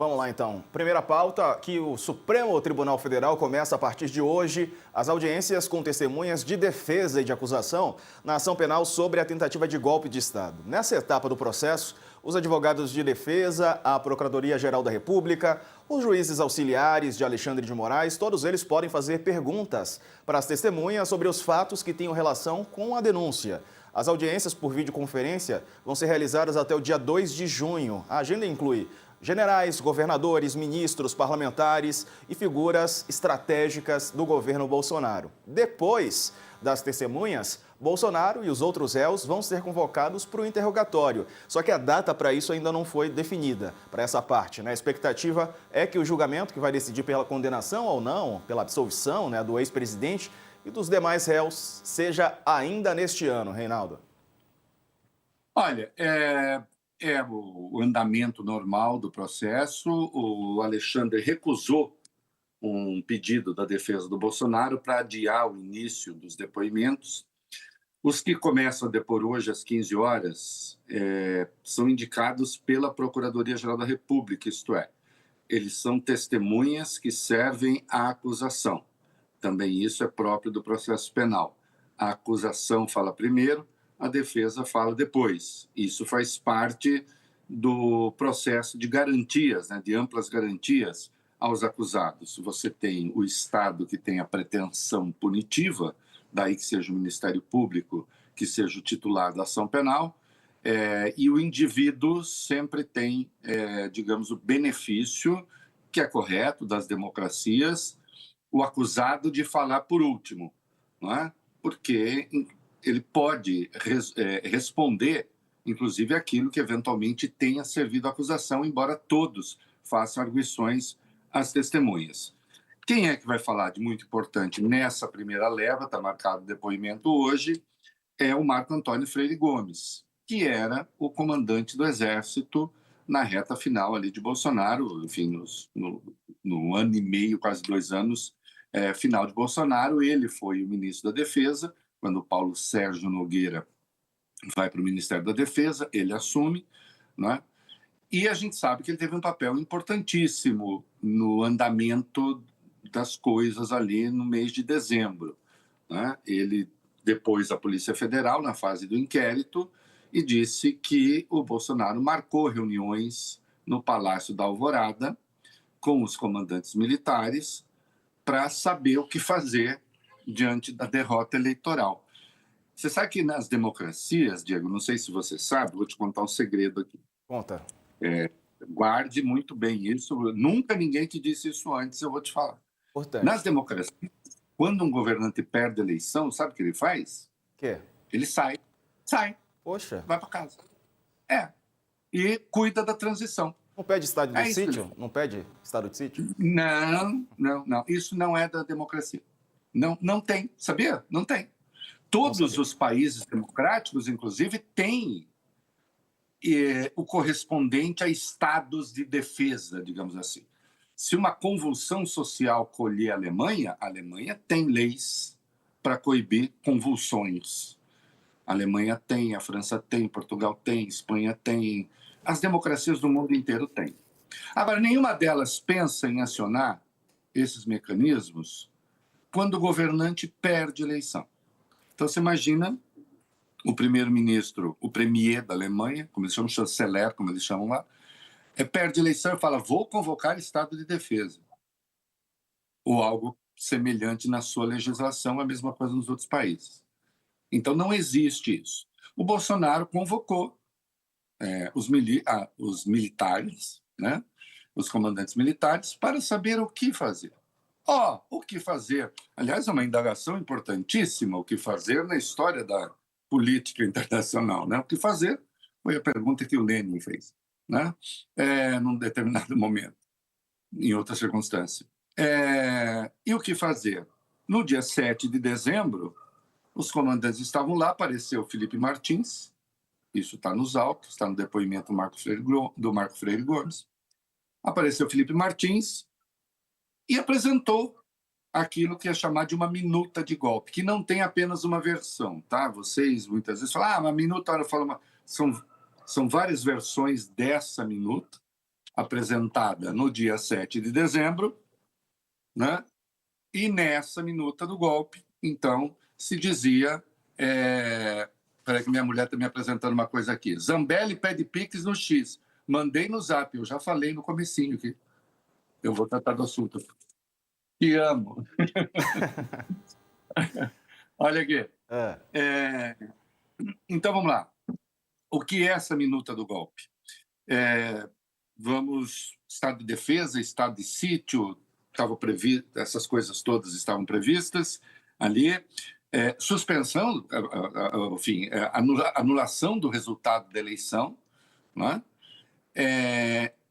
Vamos lá, então. Primeira pauta, que o Supremo Tribunal Federal começa a partir de hoje as audiências com testemunhas de defesa e de acusação na ação penal sobre a tentativa de golpe de Estado. Nessa etapa do processo, os advogados de defesa, a Procuradoria-Geral da República, os juízes auxiliares de Alexandre de Moraes, todos eles podem fazer perguntas para as testemunhas sobre os fatos que tenham relação com a denúncia. As audiências por videoconferência vão ser realizadas até o dia 2 de junho. A agenda inclui generais, governadores, ministros, parlamentares e figuras estratégicas do governo Bolsonaro. Depois das testemunhas, Bolsonaro e os outros réus vão ser convocados para o interrogatório. Só que a data para isso ainda não foi definida, para essa parte, né? A expectativa é que o julgamento, que vai decidir pela condenação ou não, pela absolvição, né, do ex-presidente e dos demais réus, seja ainda neste ano, Reinaldo. Olha, é o andamento normal do processo. O Alexandre recusou um pedido da defesa do Bolsonaro para adiar o início dos depoimentos. Os que começam a depor hoje às 15 horas são indicados pela Procuradoria-Geral da República, isto é, eles são testemunhas que servem à acusação. Também isso é próprio do processo penal. A acusação fala primeiro, a defesa fala depois. Isso faz parte do processo de garantias, né, de amplas garantias aos acusados. Você tem o Estado que tem a pretensão punitiva, daí que seja o Ministério Público, que seja o titular da ação penal, e o indivíduo sempre tem, digamos, o benefício, que é correto, das democracias, o acusado de falar por último, não é? Porque ele pode responder, inclusive, aquilo que eventualmente tenha servido à acusação, embora todos façam arguições às testemunhas. Quem é que vai falar de muito importante nessa primeira leva, está marcado o depoimento hoje, é o Marco Antônio Freire Gomes, que era o comandante do Exército na reta final ali de Bolsonaro, enfim, no ano e meio, quase 2 anos, final de Bolsonaro. Ele foi o ministro da Defesa, quando o Paulo Sérgio Nogueira vai para o Ministério da Defesa, ele assume, né? E a gente sabe que ele teve um papel importantíssimo no andamento das coisas ali no mês de dezembro, né? Ele depôs a Polícia Federal na fase do inquérito e disse que o Bolsonaro marcou reuniões no Palácio da Alvorada com os comandantes militares para saber o que fazer diante da derrota eleitoral. Você sabe que nas democracias, Diego, não sei se você sabe, vou te contar um segredo aqui. Conta. Guarde muito bem isso. Nunca ninguém te disse isso antes, eu vou te falar. Importante. Nas democracias, quando um governante perde a eleição, sabe o que ele faz? Quê? Ele sai, Poxa, vai para casa. E cuida da transição. não pede estado de É isso, sítio? Não pede estado de sítio? Não. Isso não é da democracia. Não tem, sabia? Não tem. Todos os países democráticos, inclusive, têm o correspondente a estados de defesa, digamos assim. Se uma convulsão social colher a Alemanha tem leis para coibir convulsões. A Alemanha tem, a França tem, Portugal tem, Espanha tem, as democracias do mundo inteiro têm. Agora, nenhuma delas pensa em acionar esses mecanismos quando o governante perde a eleição. Então, você imagina o primeiro-ministro, o premier da Alemanha, como eles chamam, chanceler, como eles chamam lá, perde a eleição e fala, vou convocar estado de defesa. Ou algo semelhante na sua legislação, a mesma coisa nos outros países. Então, não existe isso. O Bolsonaro convocou os militares, né, os comandantes militares, para saber o que fazer. O que fazer? Aliás, é uma indagação importantíssima, o que fazer na história da política internacional, né? O que fazer foi a pergunta que o Lenin fez, né? Num determinado momento, em outra circunstância. E o que fazer? No dia 7 de dezembro, os comandantes estavam lá, apareceu Felipe Martins, isso está nos autos, está no depoimento do Marco Freire Gomes, apareceu Felipe Martins e apresentou aquilo que é chamado de uma minuta de golpe, que não tem apenas uma versão, tá? Vocês muitas vezes falam, uma minuta, são várias versões dessa minuta. apresentada no dia 7 de dezembro, né? E nessa minuta do golpe, então, se dizia... Espera que minha mulher está me apresentando uma coisa aqui. Zambelli pede Pix no X. Mandei no Zap, eu já falei no comecinho aqui. Eu vou tratar do assunto. Te amo. Olha aqui. Então, vamos lá. O que é essa minuta do golpe? Vamos... Estado de defesa, estado de sítio, estava previsto, essas coisas todas estavam previstas ali. Suspensão, enfim, anulação do resultado da eleição, né?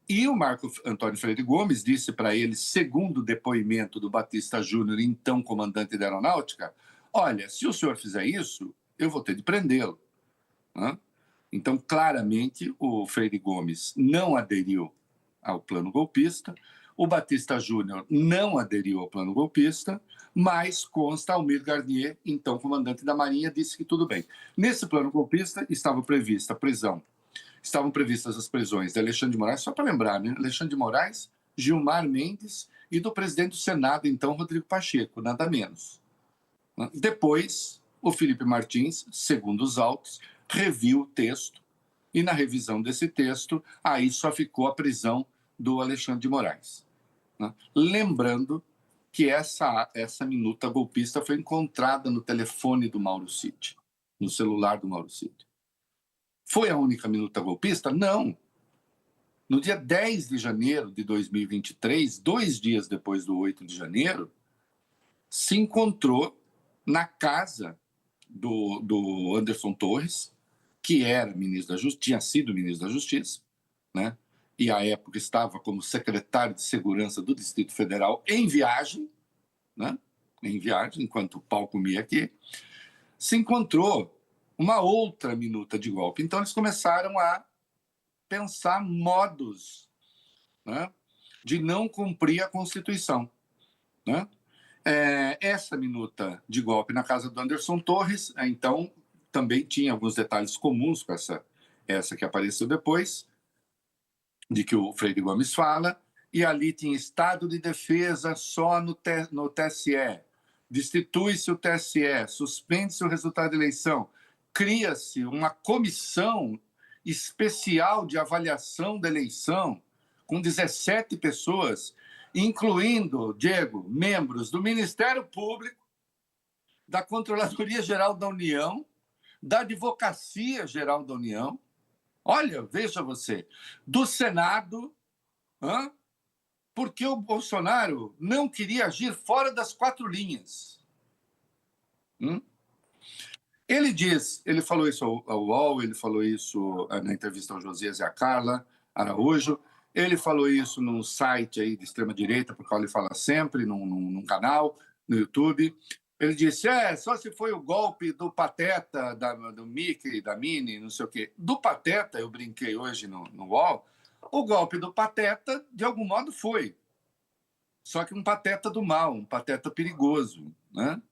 E o Marco Antônio Freire Gomes disse para ele, segundo o depoimento do Batista Júnior, então comandante da Aeronáutica, olha, se o senhor fizer isso, eu vou ter de prendê-lo, né? Então, claramente, o Freire Gomes não aderiu ao plano golpista, o Batista Júnior não aderiu ao plano golpista, mas consta Almir Garnier, então comandante da Marinha, disse que tudo bem. Nesse plano golpista estava prevista a prisão, estavam previstas as prisões de Alexandre de Moraes, só para lembrar, né? Alexandre de Moraes, Gilmar Mendes e do presidente do Senado, então, Rodrigo Pacheco, nada menos. Depois, o Felipe Martins, segundo os autos, reviu o texto e, na revisão desse texto, aí só ficou a prisão do Alexandre de Moraes, né? Lembrando que essa minuta golpista foi encontrada no telefone do Mauro Cid, no celular do Mauro Cid. Foi a única minuta golpista? Não. No dia 10 de janeiro de 2023, 2 dias depois do 8 de janeiro, se encontrou na casa do Anderson Torres, que era ministro da Justiça, tinha sido ministro da Justiça, né? E à época estava como secretário de Segurança do Distrito Federal em viagem, né? Em viagem, enquanto o pau comia aqui, se encontrou uma outra minuta de golpe. Então, eles começaram a pensar modos, né, de não cumprir a Constituição, né? Essa minuta de golpe na casa do Anderson Torres, então, também tinha alguns detalhes comuns com essa que apareceu depois, de que o Freire Gomes fala, e ali tinha estado de defesa só no TSE, destitui-se o TSE, suspende-se o resultado da eleição, cria-se uma comissão especial de avaliação da eleição, com 17 pessoas, incluindo, Diego, membros do Ministério Público, da Controladoria Geral da União, da Advocacia Geral da União, olha, veja você, do Senado, porque o Bolsonaro não queria agir fora das 4 linhas. Ele falou isso ao UOL, ele falou isso na entrevista ao Josias e a Carla Araújo, ele falou isso num site aí de extrema-direita, por qual ele fala sempre, num canal, no YouTube. Ele disse, só se foi o golpe do Pateta, do Mickey, da Minnie, não sei o quê. Do Pateta, eu brinquei hoje no UOL, o golpe do Pateta, de algum modo, foi. Só que um pateta do mal, um pateta perigoso, né?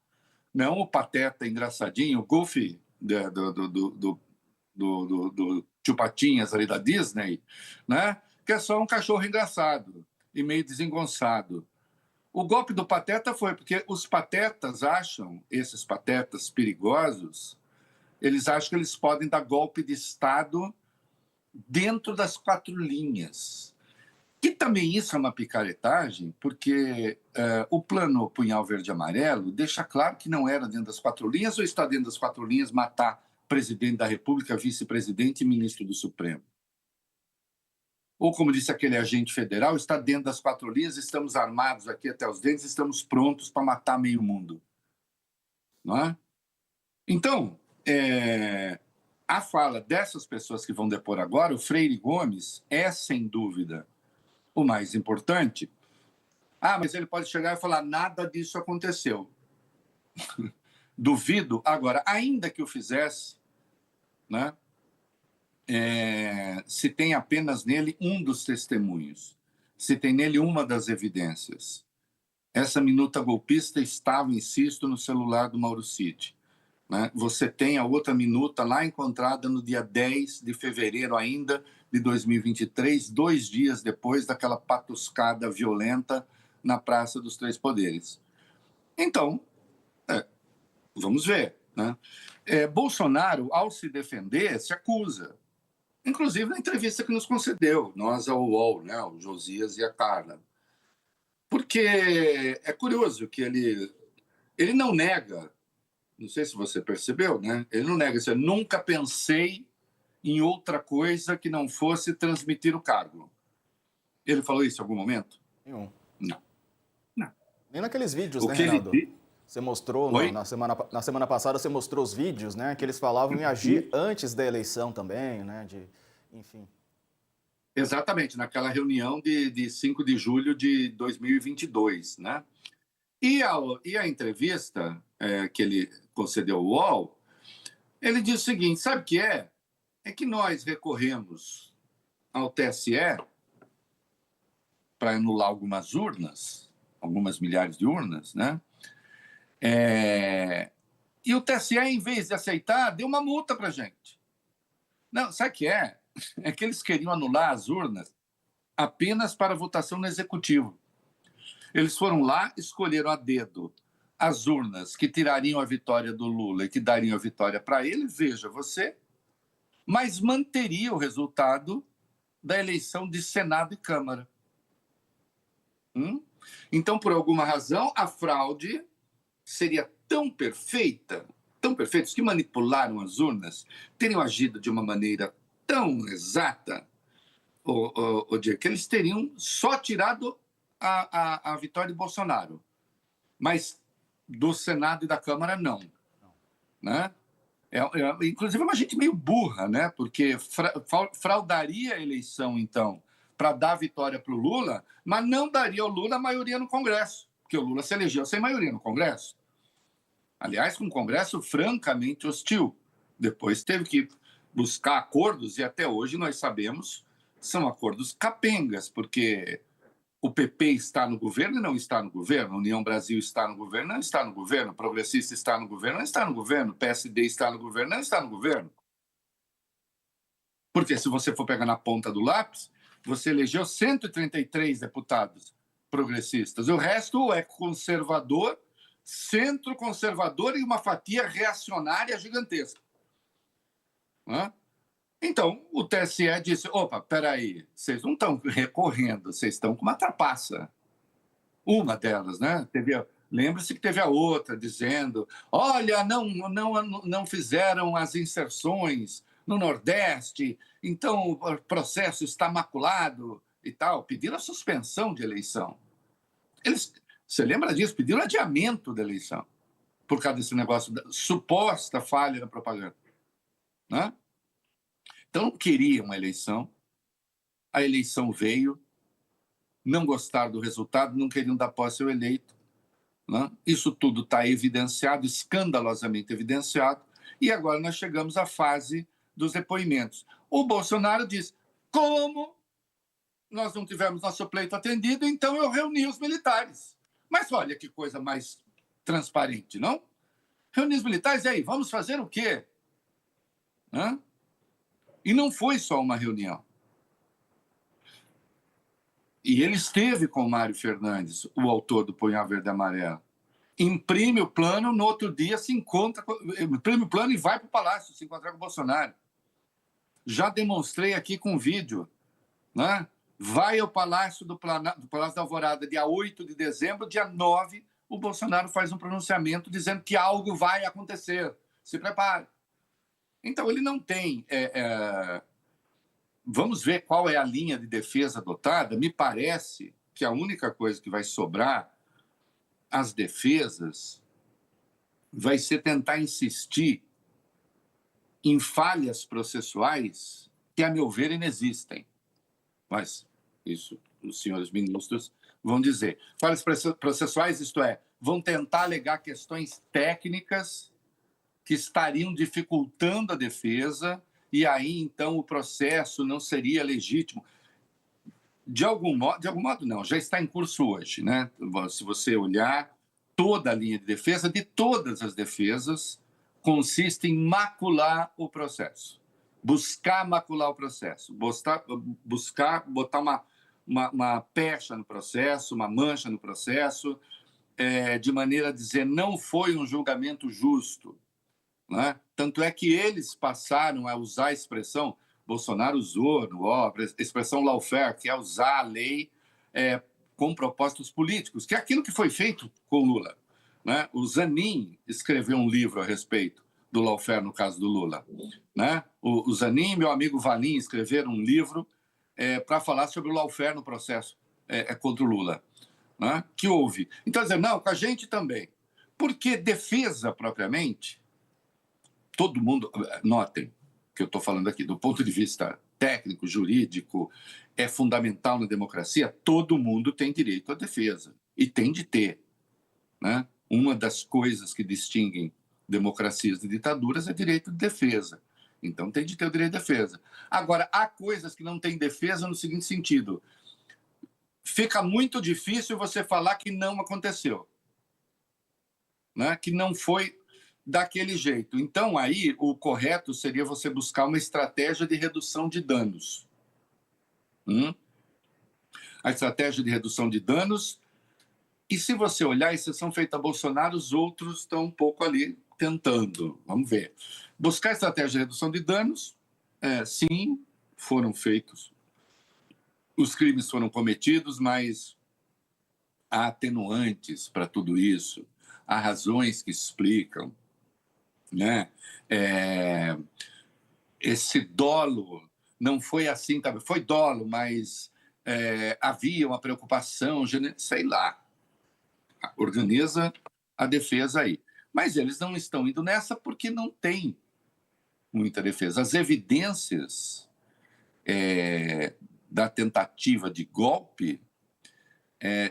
Não o pateta engraçadinho, o Goofy do Tio Patinhas ali da Disney, né? Que é só um cachorro engraçado e meio desengonçado. O golpe do pateta foi porque os patetas acham, esses patetas perigosos, eles acham que eles podem dar golpe de Estado dentro das 4 linhas. E também isso é uma picaretagem, porque o plano Punhal Verde e Amarelo deixa claro que não era dentro das 4 linhas, ou está dentro das 4 linhas matar presidente da República, vice-presidente e ministro do Supremo. Ou, como disse aquele agente federal, está dentro das 4 linhas, estamos armados aqui até os dentes, estamos prontos para matar meio mundo. Não é? Então, a fala dessas pessoas que vão depor agora, o Freire Gomes é, sem dúvida, o mais importante. Mas ele pode chegar e falar, nada disso aconteceu. Duvido. Agora, ainda que o fizesse, né? Se tem apenas nele um dos testemunhos, se tem nele uma das evidências. Essa minuta golpista estava, insisto, no celular do Mauro Cid. né? Você tem a outra minuta lá encontrada no dia 10 de fevereiro ainda de 2023, 2 dias depois daquela patuscada violenta na Praça dos Três Poderes. Então, vamos ver, né? Bolsonaro, ao se defender, se acusa. Inclusive na entrevista que nos concedeu, nós ao UOL, né? O Josias e a Carla. Porque é curioso que ele não nega, não sei se você percebeu, né? Ele não nega isso. Eu nunca pensei em outra coisa que não fosse transmitir o cargo. Ele falou isso em algum momento? Nenhum. Não. Não. Nem naqueles vídeos, O né, que Reinaldo? ele... Você mostrou Oi? na semana passada, você mostrou os vídeos, né? Que eles falavam em agir antes da eleição também, né? Enfim. Exatamente, naquela reunião de 5 de julho de 2022, né? E a entrevista que ele concedeu ao UOL, ele diz o seguinte, sabe o que é? É que nós recorremos ao TSE para anular algumas urnas, algumas milhares de urnas, né? E o TSE, em vez de aceitar, deu uma multa para a gente. Não, sabe o que é? É que eles queriam anular as urnas apenas para votação no Executivo. Eles foram lá, escolheram a dedo as urnas que tirariam a vitória do Lula e que dariam a vitória para ele, veja você, mas manteria o resultado da eleição de Senado e Câmara. Então, por alguma razão, a fraude seria tão perfeita, os que manipularam as urnas teriam agido de uma maneira tão exata, que eles teriam só tirado a vitória de Bolsonaro, mas do Senado e da Câmara, não. Né? Inclusive, é uma gente meio burra, né? Porque fraudaria a eleição, então, para dar vitória para o Lula, mas não daria ao Lula a maioria no Congresso, porque o Lula se elegeu sem maioria no Congresso. Aliás, com um Congresso francamente hostil. Depois teve que buscar acordos, e até hoje nós sabemos são acordos capengas, porque o PP está no governo e não está no governo, a União Brasil está no governo, não está no governo, o Progressista está no governo, não está no governo, o PSD está no governo, não está no governo. Porque se você for pegar na ponta do lápis, você elegeu 133 deputados progressistas, o resto é conservador, centro-conservador e uma fatia reacionária gigantesca. Então, o TSE disse, opa, peraí, vocês não estão recorrendo, vocês estão com uma trapaça. Uma delas, né? Lembre-se que teve a outra dizendo, olha, não fizeram as inserções no Nordeste, então o processo está maculado e tal. Pediram a suspensão de eleição. Você lembra disso? Pediram adiamento da eleição por causa desse negócio da suposta falha na propaganda. Né? Então, não queria uma eleição. A eleição veio, não gostaram do resultado, não queriam dar posse ao eleito. Né? Isso tudo está evidenciado, escandalosamente evidenciado, e agora nós chegamos à fase dos depoimentos. O Bolsonaro diz, como nós não tivemos nosso pleito atendido, então eu reuni os militares. Mas olha que coisa mais transparente, não? Reuni os militares, e aí, vamos fazer o quê? Hã? E não foi só uma reunião. E ele esteve com o Mário Fernandes, o autor do Punhal Verde e Amarelo. Imprime o plano, no outro dia se encontra, imprime o plano e vai para o Palácio se encontrar com o Bolsonaro. Já demonstrei aqui com vídeo, né? Vai ao Palácio do Palácio da Alvorada, dia 8 de dezembro, dia 9, o Bolsonaro faz um pronunciamento dizendo que algo vai acontecer. Se prepare. Então, ele não tem... Vamos ver qual é a linha de defesa adotada. Me parece que a única coisa que vai sobrar às defesas vai ser tentar insistir em falhas processuais que, a meu ver, inexistem. Mas isso os senhores ministros vão dizer. Falhas processuais, isto é, vão tentar alegar questões técnicas que estariam dificultando a defesa e aí, então, o processo não seria legítimo. De algum modo, não, já está em curso hoje, né? Se você olhar toda a linha de defesa, de todas as defesas, consiste em macular o processo, buscar macular o processo, buscar botar uma pecha no processo, uma mancha no processo, de maneira a dizer não foi um julgamento justo. Né? Tanto é que eles passaram a usar a expressão, Bolsonaro usou a expressão lawfare, que é usar a lei com propósitos políticos, que é aquilo que foi feito com Lula. Né? O Zanin escreveu um livro a respeito do lawfare no caso do Lula. Né? O Zanin e meu amigo Valim escreveram um livro para falar sobre o lawfare no processo contra o Lula. Né? Que houve. Então, dizer, não, com a gente também. Porque defesa, propriamente, todo mundo, notem que eu estou falando aqui, do ponto de vista técnico, jurídico, é fundamental na democracia, todo mundo tem direito à defesa, e tem de ter. Né? Uma das coisas que distinguem democracias de ditaduras é direito de defesa. Então, tem de ter o direito de defesa. Agora, há coisas que não têm defesa no seguinte sentido: fica muito difícil você falar que não aconteceu, né? Que não foi daquele jeito. Então, aí, o correto seria você buscar uma estratégia de redução de danos. A estratégia de redução de danos, e se você olhar, a exceção feita a Bolsonaro, os outros estão um pouco ali tentando. Vamos ver. Buscar estratégia de redução de danos, sim, foram feitos. Os crimes foram cometidos, mas há atenuantes para tudo isso, há razões que explicam. Né? Esse dolo não foi assim, foi dolo, mas havia uma preocupação, sei lá, organiza a defesa aí. Mas eles não estão indo nessa porque não tem muita defesa. As evidências da tentativa de golpe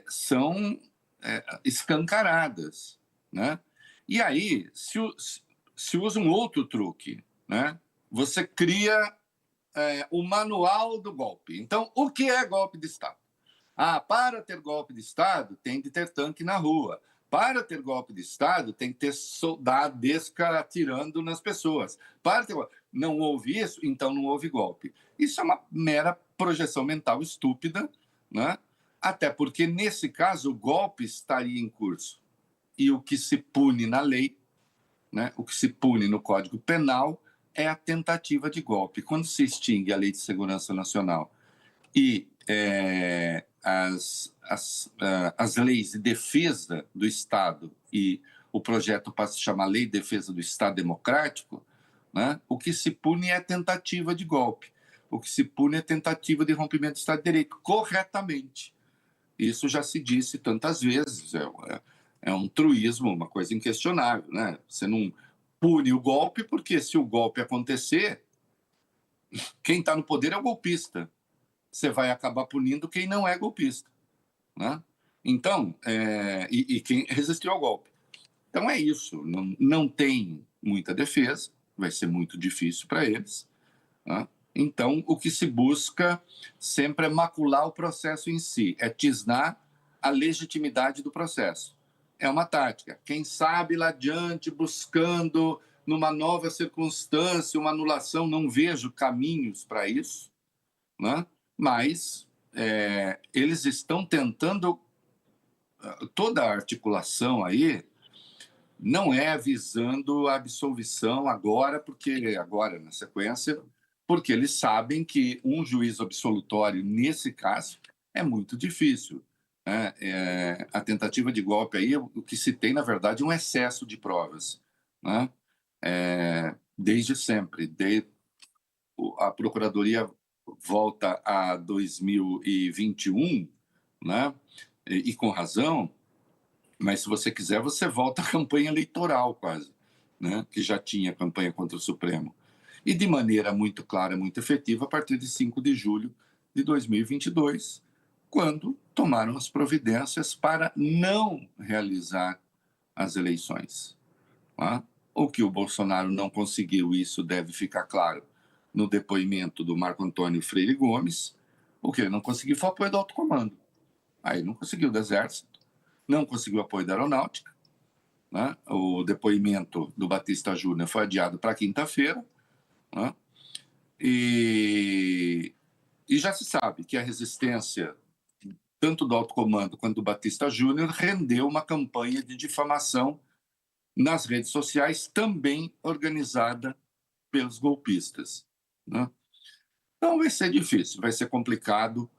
são escancaradas. Né? E aí se usa um outro truque. Né? Você cria o manual do golpe. Então, o que é golpe de Estado? Para ter golpe de Estado, tem de ter tanque na rua. Para ter golpe de Estado, tem que ter soldadesca atirando nas pessoas. Não houve isso, então não houve golpe. Isso é uma mera projeção mental estúpida, né? Até porque, nesse caso, o golpe estaria em curso. E o que se pune na lei, né, o que se pune no Código Penal, é a tentativa de golpe. Quando se extingue a Lei de Segurança Nacional e as leis de defesa do Estado, e o projeto passa a se chamar Lei de Defesa do Estado Democrático, né, o que se pune é tentativa de golpe. O que se pune é tentativa de rompimento do Estado de Direito, corretamente. Isso já se disse tantas vezes, é um truísmo, uma coisa inquestionável. Né? Você não pune o golpe, porque se o golpe acontecer, quem está no poder é o golpista. Você vai acabar punindo quem não é golpista. Né? Então, e quem resistiu ao golpe. Então é isso, não tem muita defesa, vai ser muito difícil para eles. Né? Então, o que se busca sempre é macular o processo em si, é tisnar a legitimidade do processo. É uma tática. Quem sabe lá adiante, buscando numa nova circunstância, uma anulação, não vejo caminhos para isso, né? Mas eles estão tentando, toda a articulação aí não é visando a absolvição agora, na sequência, porque eles sabem que um juízo absolutório, nesse caso, é muito difícil. Né? A tentativa de golpe aí, o que se tem, na verdade, é um excesso de provas. Né? Desde sempre. A Procuradoria volta a 2021, né? E com razão, mas se você quiser, você volta à campanha eleitoral quase, né? Que já tinha campanha contra o Supremo. E de maneira muito clara, muito efetiva, a partir de 5 de julho de 2022, quando tomaram as providências para não realizar as eleições. Tá? O que o Bolsonaro não conseguiu, isso deve ficar claro no depoimento do Marco Antônio Freire Gomes, o que ele não conseguiu foi o apoio do alto comando. Aí não conseguiu do Exército, não conseguiu apoio da Aeronáutica, né? O depoimento do Batista Júnior foi adiado para quinta-feira, né? E já se sabe que a resistência, tanto do alto comando quanto do Batista Júnior, rendeu uma campanha de difamação nas redes sociais, também organizada pelos golpistas, né? Então vai ser difícil, vai ser complicado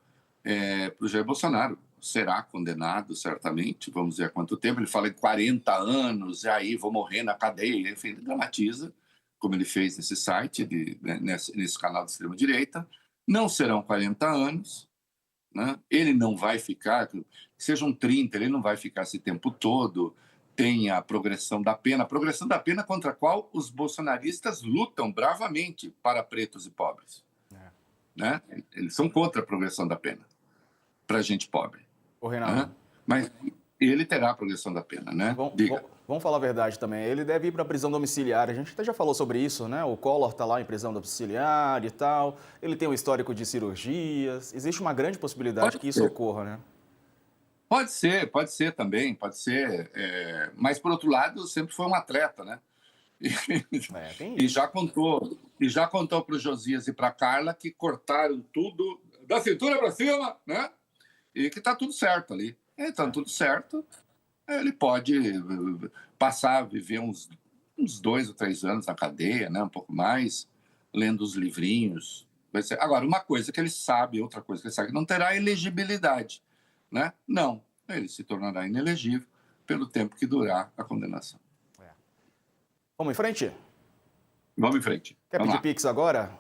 para o Jair Bolsonaro. Será condenado, certamente, vamos ver há quanto tempo. Ele fala em 40 anos, e aí vou morrer na cadeia. Enfim, ele dramatiza, como ele fez nesse site, nesse canal de extrema-direita. Não serão 40 anos, né? Ele não vai ficar, sejam 30, ele não vai ficar esse tempo todo. Tem a progressão da pena contra a qual os bolsonaristas lutam bravamente para pretos e pobres, né? Eles são contra a progressão da pena para gente pobre. Ô, Reinaldo. Né? Mas ele terá a progressão da pena, né? Vamos falar a verdade também. Ele deve ir para a prisão domiciliar. A gente até já falou sobre isso, né? O Collor está lá em prisão domiciliar e tal. Ele tem um histórico de cirurgias. Existe uma grande possibilidade que isso ocorra, né? Pode ser também, pode ser. Mas, por outro lado, sempre foi um atleta, né? Tem E isso. já contou para o Josias e para a Carla que cortaram tudo da cintura para cima, né? E que está tudo certo ali. Então, tudo certo. Ele pode passar a viver uns 2 ou 3 anos na cadeia, né? Um pouco mais, lendo os livrinhos. Vai ser. Agora, uma coisa que ele sabe, outra coisa que ele sabe, que não terá elegibilidade, né? Não, ele se tornará inelegível pelo tempo que durar a condenação. Vamos em frente? Vamos em frente. Quer Vamos pedir lá. Pix agora?